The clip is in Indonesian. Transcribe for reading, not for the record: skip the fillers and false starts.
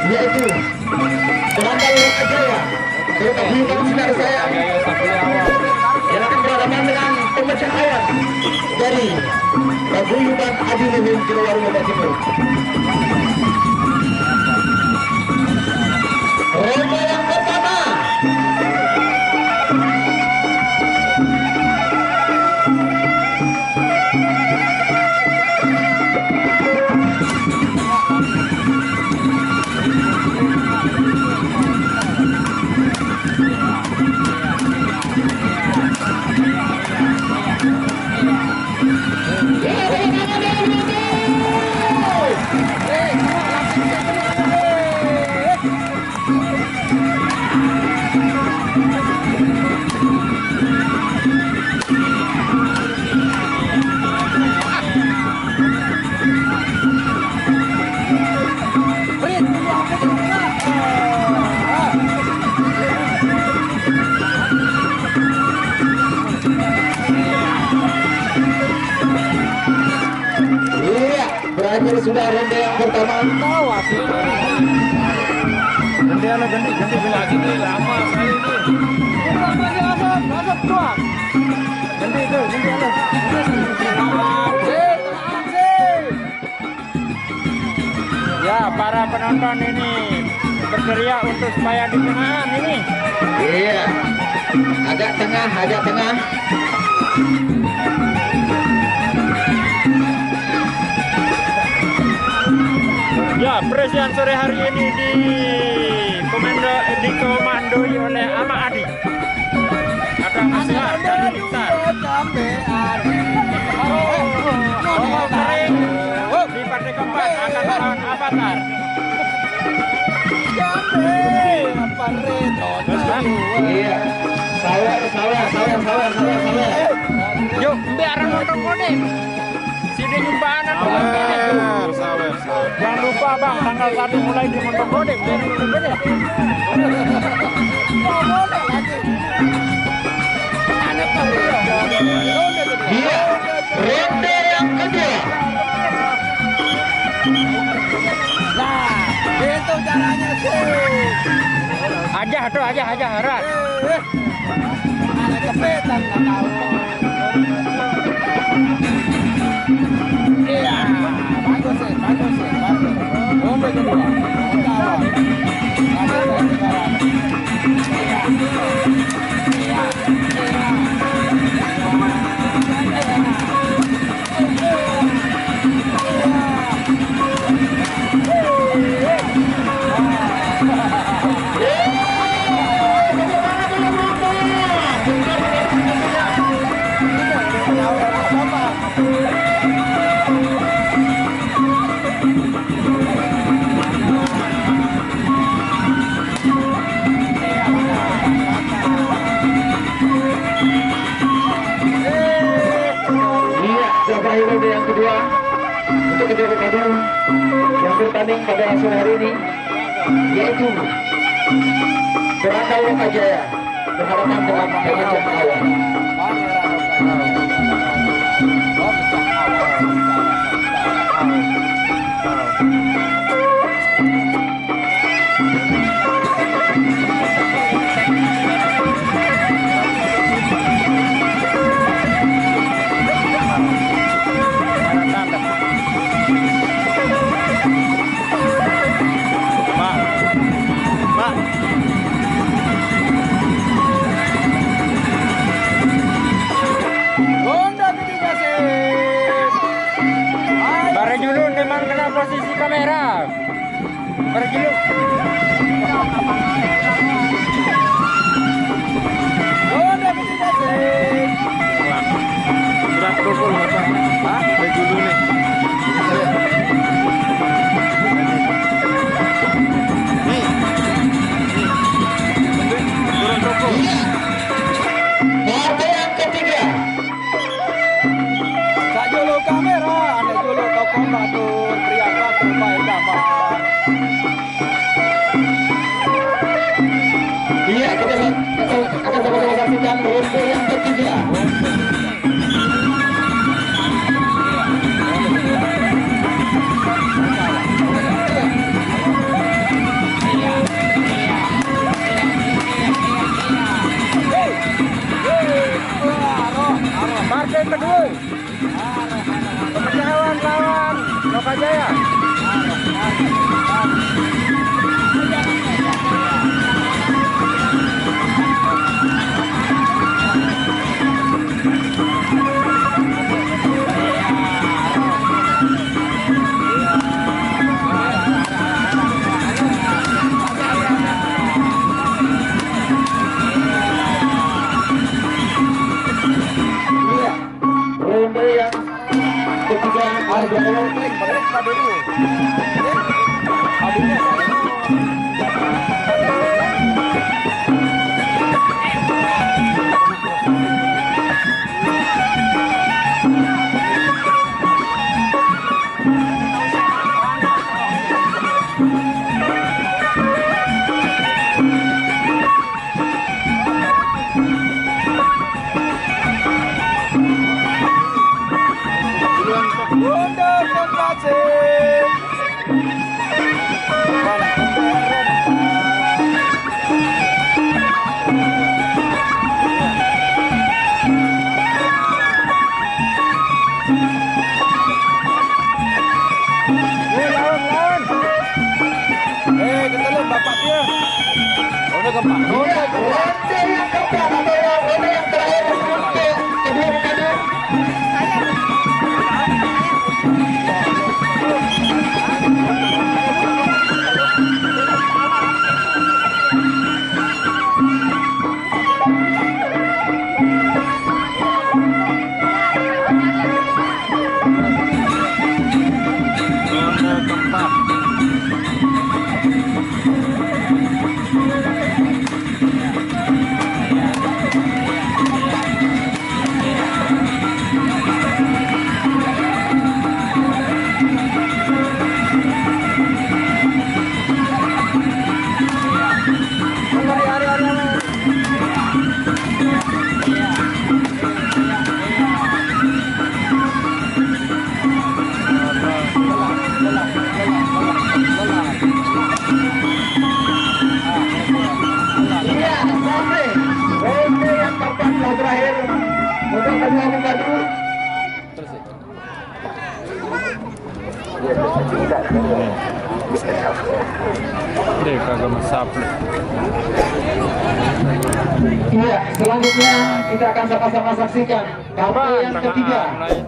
Yaitu Perantau Lokajaya, Pertandingan saudara saya yang akan berhadapan dengan pemecah ayat dari Paguyuban Adiluhung Jenewaru Bapak Timur. Ronde yang pertama. Berakhir sudah ronde yang pertama. Ganti lagi nih, lama sekali ya, para penonton ini berteriak untuk supaya di tengah ini. Iya, agak tengah. Ya, presiden sore hari ini dikomandoi oleh Ama Adi. Akan Asgar dan Diktar. Kering di partai keempat akan melawan Avatar. Iya, sawer. Yuk, biar nonton kode. Sini nyumbaan sawer. Jangan lupa bang, tanggal 1 mulai di Montongkode. Iya, ronde yang kedua. Nah, itu caranya sih. Aja harap. Ada kepetan nggak tahu. Iya, bagus sih. Ronde kedua. Ronde yang kedua untuk kedua pemadam yang bertanding pada sore hari ini, yaitu Perantau Lokajaya berhadapan dengan pemecah awal. Barjulun memang kena posisi kamera. Barjulun. Berat pukul apa? Hah? Barjulun nih. Nih. Turun pukul. Partai yang Partai kedua. Pemecahan lawan Lokajaya. Iya. Ronde yang ketiga ada Untuk pembacis. Lawan. Kita lihat bapak dia. Udah keempat. ronde yang keempat atau ronde yang terakhir ronde kedua. Iya, sampai ronde yang keempat yang terakhir untuk kedua mengadu. Deh kagak mesapli. Iya, selanjutnya kita akan sama-sama saksikan kartu yang ketiga. Lain